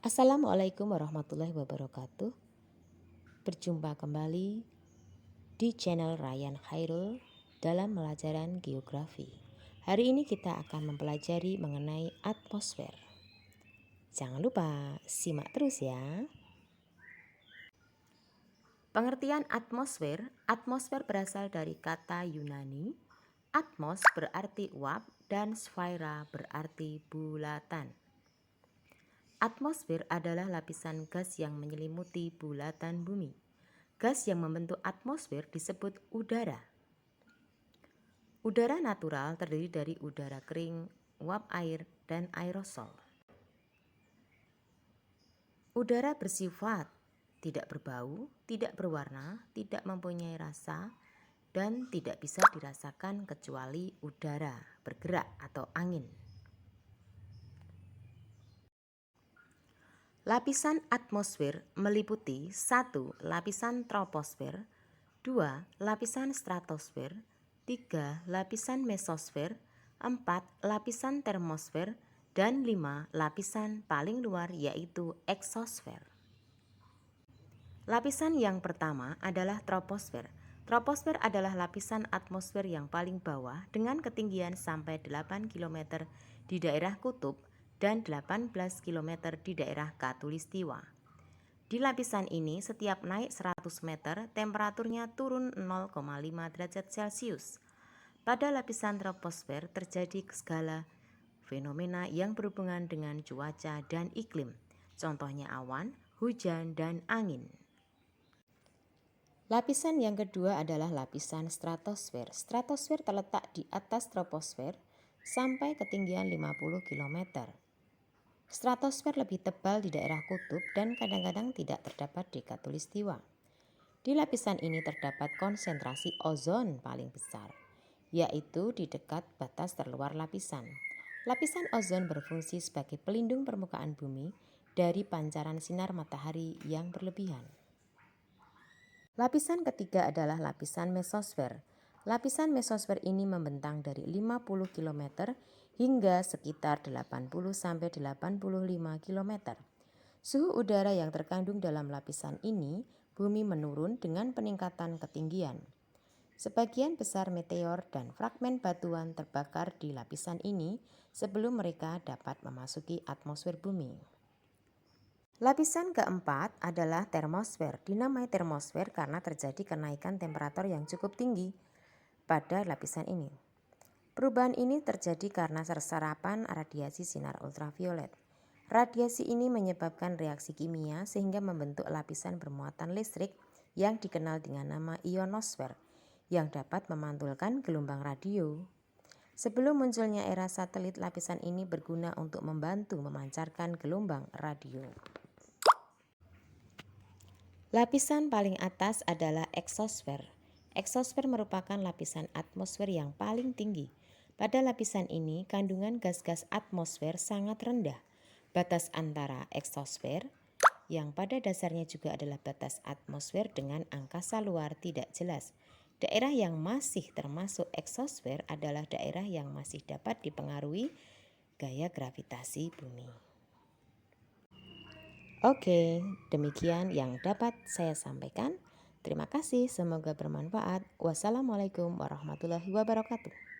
Assalamualaikum warahmatullahi wabarakatuh. Berjumpa kembali di channel Ryan Khairul dalam pelajaran geografi. Hari ini kita akan mempelajari mengenai atmosfer. Jangan lupa simak terus ya. Pengertian atmosfer. Atmosfer berasal dari kata Yunani. Atmos berarti uap dan sphera berarti bulatan. Atmosfer adalah lapisan gas yang menyelimuti bulatan bumi. Gas yang membentuk atmosfer disebut udara. Udara natural terdiri dari udara kering, uap air, dan aerosol. Udara bersifat tidak berbau, tidak berwarna, tidak mempunyai rasa, dan tidak bisa dirasakan kecuali udara bergerak atau angin. Lapisan atmosfer meliputi 1. Lapisan troposfer, 2. Lapisan stratosfer, 3. Lapisan mesosfer, 4. Lapisan termosfer, dan 5. Lapisan paling luar yaitu eksosfer. Lapisan yang pertama adalah troposfer. Troposfer adalah lapisan atmosfer yang paling bawah dengan ketinggian sampai 8 km di daerah kutub dan 18 km di daerah khatulistiwa. Di lapisan ini setiap naik 100 meter temperaturnya turun 0,5 derajat Celcius. Pada lapisan troposfer terjadi segala fenomena yang berhubungan dengan cuaca dan iklim, contohnya awan, hujan, dan angin. Lapisan yang kedua adalah lapisan stratosfer. Stratosfer terletak di atas troposfer sampai ketinggian 50 km. Stratosfer lebih tebal di daerah kutub dan kadang-kadang tidak terdapat di khatulistiwa. Di lapisan ini terdapat konsentrasi ozon paling besar, yaitu di dekat batas terluar lapisan. Lapisan ozon berfungsi sebagai pelindung permukaan bumi dari pancaran sinar matahari yang berlebihan. Lapisan ketiga adalah lapisan mesosfer. Lapisan mesosfer ini membentang dari 50 km hingga sekitar 80-85 km. Suhu udara yang terkandung dalam lapisan ini, bumi menurun dengan peningkatan ketinggian. Sebagian besar meteor dan fragmen batuan terbakar di lapisan ini sebelum mereka dapat memasuki atmosfer bumi. Lapisan keempat adalah termosfer. Dinamai termosfer karena terjadi kenaikan temperatur yang cukup tinggi pada lapisan ini. Perubahan ini terjadi karena terserapan radiasi sinar ultraviolet. Radiasi ini menyebabkan reaksi kimia sehingga membentuk lapisan bermuatan listrik yang dikenal dengan nama ionosfer yang dapat memantulkan gelombang radio. Sebelum munculnya era satelit, lapisan ini berguna untuk membantu memancarkan gelombang radio. Lapisan paling atas adalah eksosfer. Eksosfer merupakan lapisan atmosfer yang paling tinggi. Pada lapisan ini, kandungan gas-gas atmosfer sangat rendah. Batas antara eksosfer, yang pada dasarnya juga adalah batas atmosfer dengan angkasa luar tidak jelas. Daerah yang masih termasuk eksosfer adalah daerah yang masih dapat dipengaruhi gaya gravitasi bumi. Oke, demikian yang dapat saya sampaikan. Terima kasih, semoga bermanfaat. Wassalamualaikum warahmatullahi wabarakatuh.